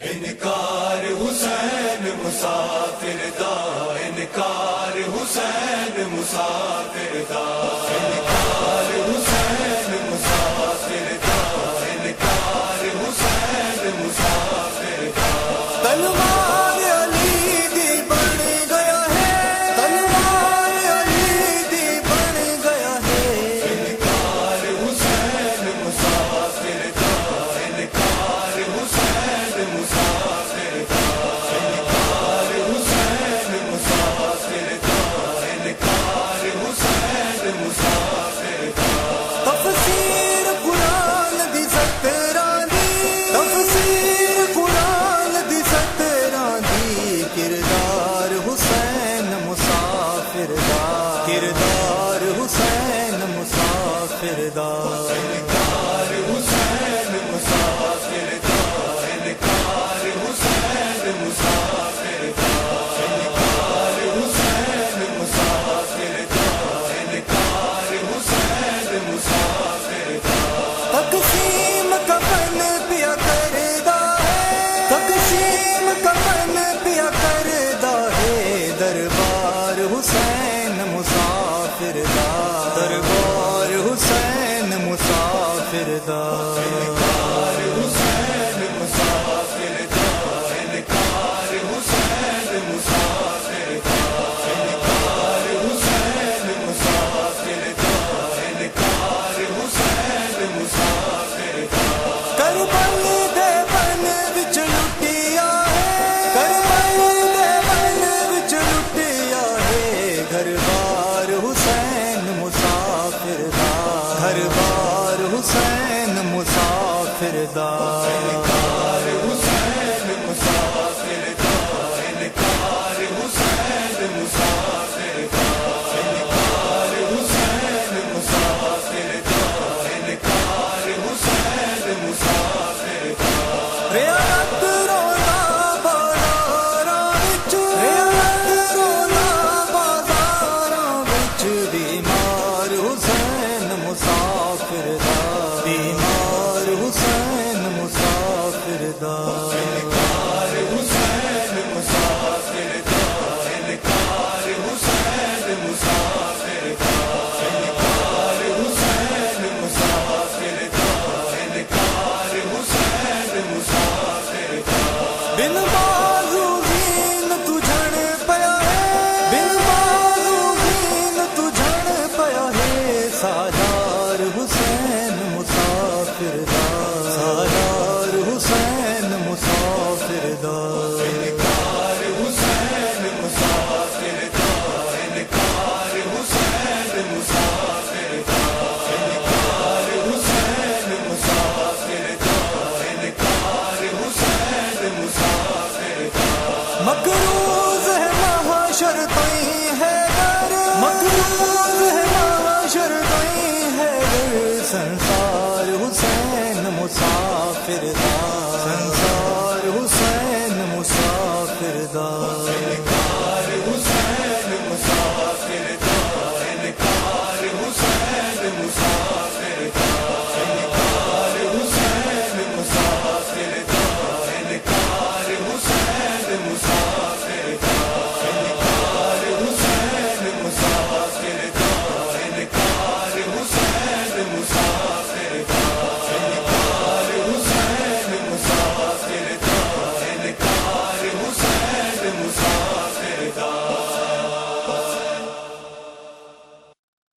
انکار حسین مسافر دا، انکار حسین مسافر دا، انکار حسین مسافر دا، انکار حسین مسافر دا۔ تلوار علی دی بن گیا ہے، تلوار علی دی بن گیا ہے، انکار حسین مسافر دا، انکار حسین مسافر دا، انکار حسین مسافر دا، انکار حسین مسافر دا۔ تفسیر قرآن دی ستران دی، تفسیر قرآن دی ستران دی، کردار حسین مسافر دا، کردار حسین مسافر دا، انکار حسین مسافر دا، انکار حسین مسافر دا، انکار حسین مسافر دا، انکار حسین مسافر دا۔ تقسیم کفن پیا کردا ہے، تقسیم کفن پیا کردا ہے، دربار حسین مسافر دا، دربار حسین مسافر دا، انکار حسین مسافر دا، انکار حسین مسافر دا، انکار حسین مسافر دا، انکار حسین مسافر دا۔ کربل دے بن وچ لٹیا ہے، کربل دے بن وچ لٹیا ہے، گھر بار حسین مسافر دا، گھر بار حسین مسافر دا، انکار حسین مسافر دا، انکار حسین مسافر دا، انکار حسین مسافر دا، انکار حسین مسافر دا۔ ریاضت رونا بازاراں وچ، ریاضت رونا بازاراں وچ، بیمار حسین مسافر دا، بیمار حسین مسافر دا، انکار حسین مسافر دا، انکار حسین مسافر دا، انکار حسین مسافر دا، انکار حسین مسافر دا۔ بن بازو زین تو جھڑ پیا ہے، بن بازو زین تو جھڑ پیا ہے، سالار حسین مسافر دا، سالار حسین مسافر دا، انکار حسین مسافر دا، انکار حسین مسافر دا، انکار حسین مسافر دا، انکار حسین مسافر دا۔ مقروض ہے محشر تئیں ہے در، مقروض ہے محشر تئیں ہے در، سنسار حسین مسافر دا، سنسار